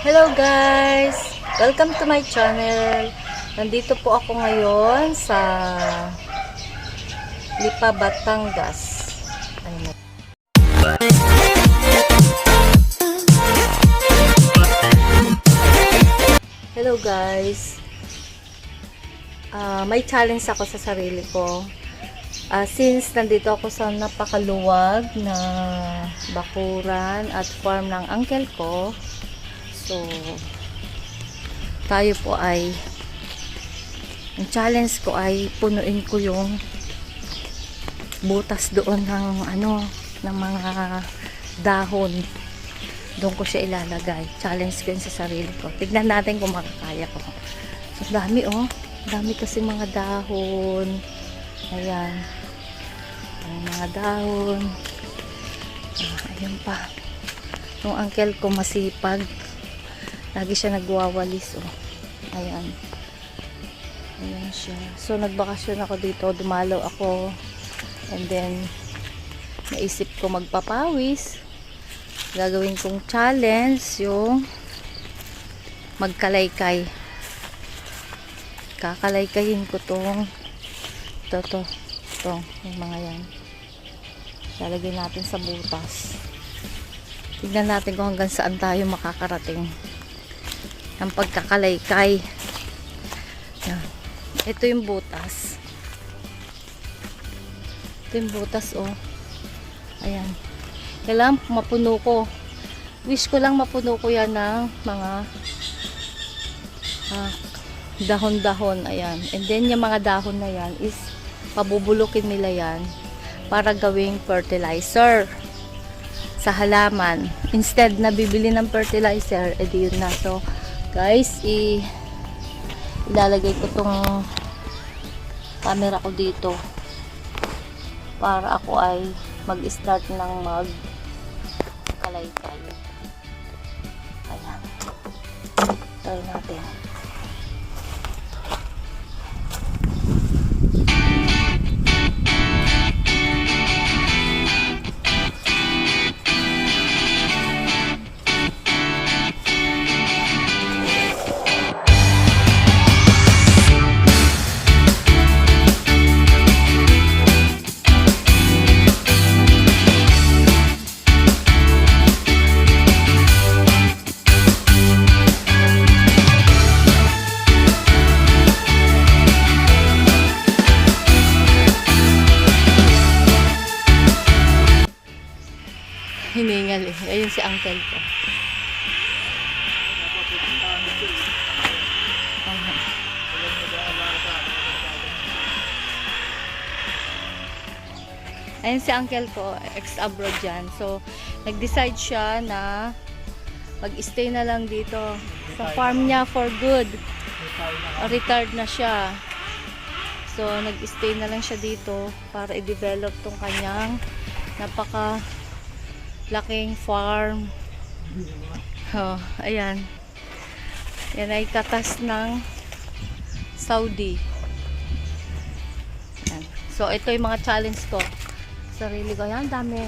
Hello guys! Welcome to my channel. Nandito po ako ngayon sa Batangas. Ayun. Hello guys! May challenge ako sa sarili ko. Since nandito ako sa napakaluwag na bakuran at farm ng uncle ko, so tayo po ay ang challenge ko ay punuin ko yung butas doon ng ng mga dahon. Doon ko siya ilalagay. Challenge ko yun sa sarili ko. Tignan natin kung makakaya ko. So dami dami kasi mga dahon. Ayan. Ang mga dahon. Ayan pa. Yung uncle ko masipag. Lagi siya nagwawalis. Ayan. Ayan siya. So nagbakasyon ako dito. Dumalaw ako. And then naisip ko magpapawis. Gagawin kong challenge yung magkalaykay. Kakalaykayin ko tong ito, yung mga yan. Lalagay natin sa butas. Tignan natin kung hanggang saan tayo makakarating ng pagkakalaykay. Yan. Ito yung butas. Ito yung butas, ayan. Kailangan mapuno ko. Wish ko lang mapuno ko yan ng mga dahon-dahon. Ayan. And then yung mga dahon na yan is pabubulukin nila yan para gawing fertilizer sa halaman. Instead na bibili ng fertilizer, edi yun na. So guys, ilalagay ko tong camera ko dito para ako ay mag-start ng magkalaykay. Ayan. Try natin. Hiningal Ayun si uncle ko. Ayun si uncle ko, ex-abroad dyan. So, nag-decide siya na mag-stay na lang dito sa farm niya for good. Retired na siya. So, nag-stay na lang siya dito para i-develop tong kanyang laking farm. Ayan. Yan ay katas ng Saudi. Ayan. So, ito yung mga challenge ko. Sarili ko. Ayan, dami.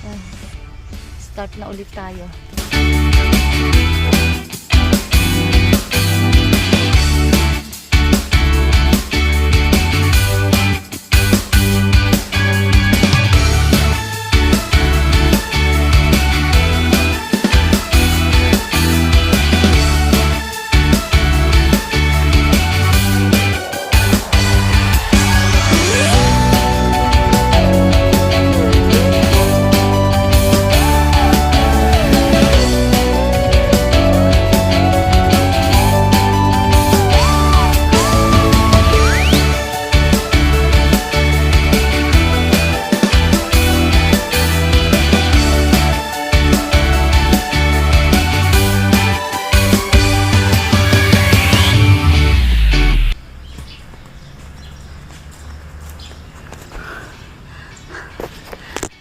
Ayan. Start na ulit tayo.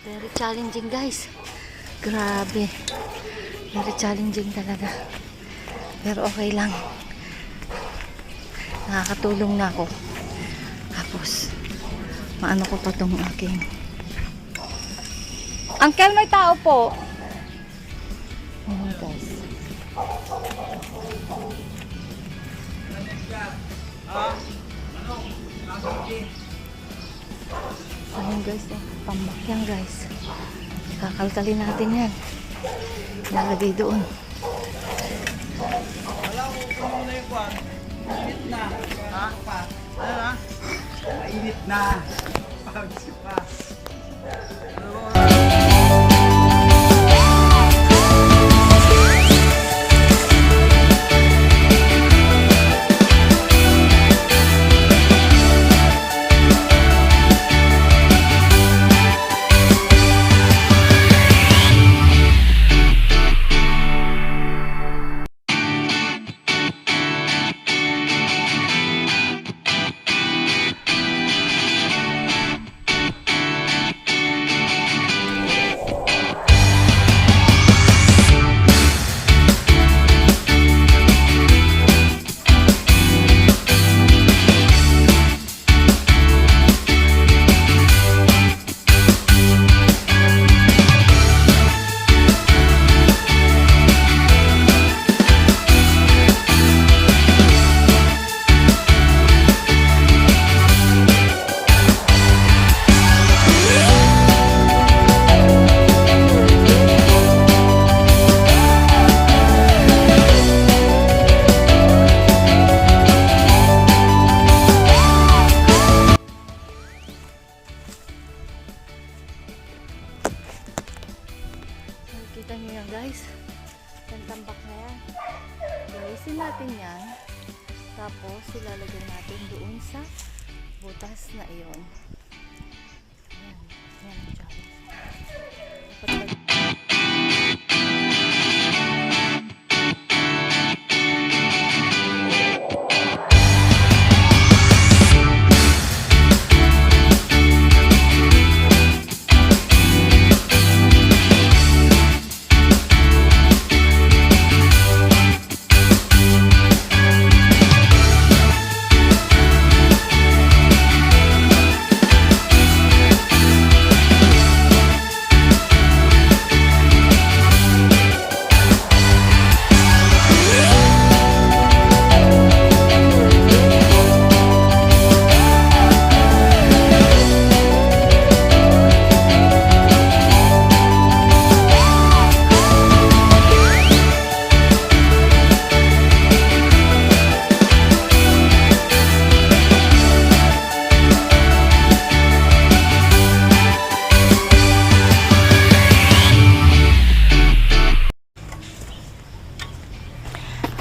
Very challenging guys. Grabe. Very challenging talaga. Pero okay lang. Nakakatulong na ako. Tapos, maano ko pa tong aking. Uncle, may tao po. Ayan guys. Ayun guys, tambak yan guys. Kakalkalin natin yan. Nalagay doon. Wala ko kung muna yung kwan. Mainit na. Ha? Ano na? Mainit na. Pagsipas. Kita nyo yan guys. Yung tambak na yan. Galisin natin yan. Tapos ilalagay natin doon sa butas na iyon. Yan. Yan ang challenge.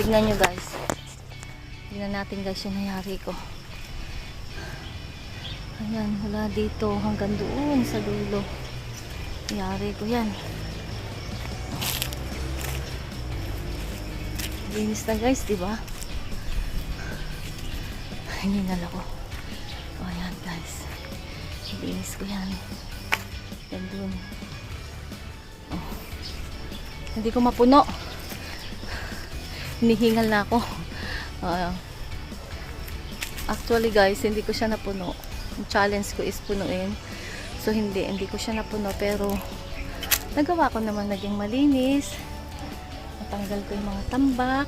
Tignan nyo guys. Tignan natin guys yung nangyari ko. Ayan, wala dito hanggang doon sa dulo. Nangyari ko yan. Linis na guys, diba? Hiningal ako. O ayan guys. Linis ko yan. Yan doon. Oh. Hindi ko mapuno. Hinihingal na ako. Actually guys, hindi ko siya napuno. Ang challenge ko is punuin. So hindi ko siya napuno. Pero nagawa ko naman, naging malinis. Natanggal ko yung mga tambak,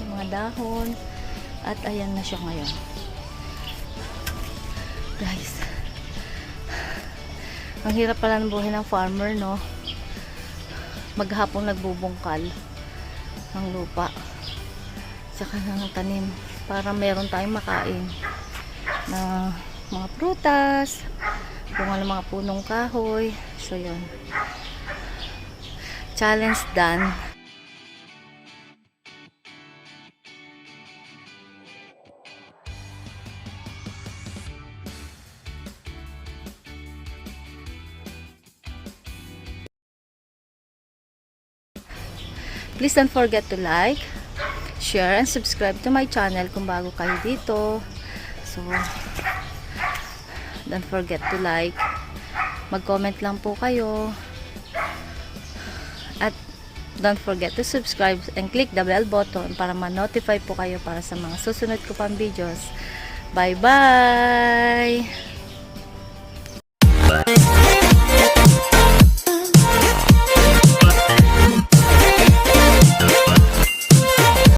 yung mga dahon. At ayan na siya ngayon. Guys, ang hirap pala ng buhay ng farmer, no? Maghapong nagbubungkal ng lupa saka ng tanim para meron tayong makain na mga prutas, bunga ng mga punong kahoy. So yun, challenge done. Please don't forget to like, share, and subscribe to my channel kung bago kayo dito. So, don't forget to like. Mag-comment lang po kayo. At don't forget to subscribe and click the bell button para ma-notify po kayo para sa mga susunod ko pang videos. Bye-bye!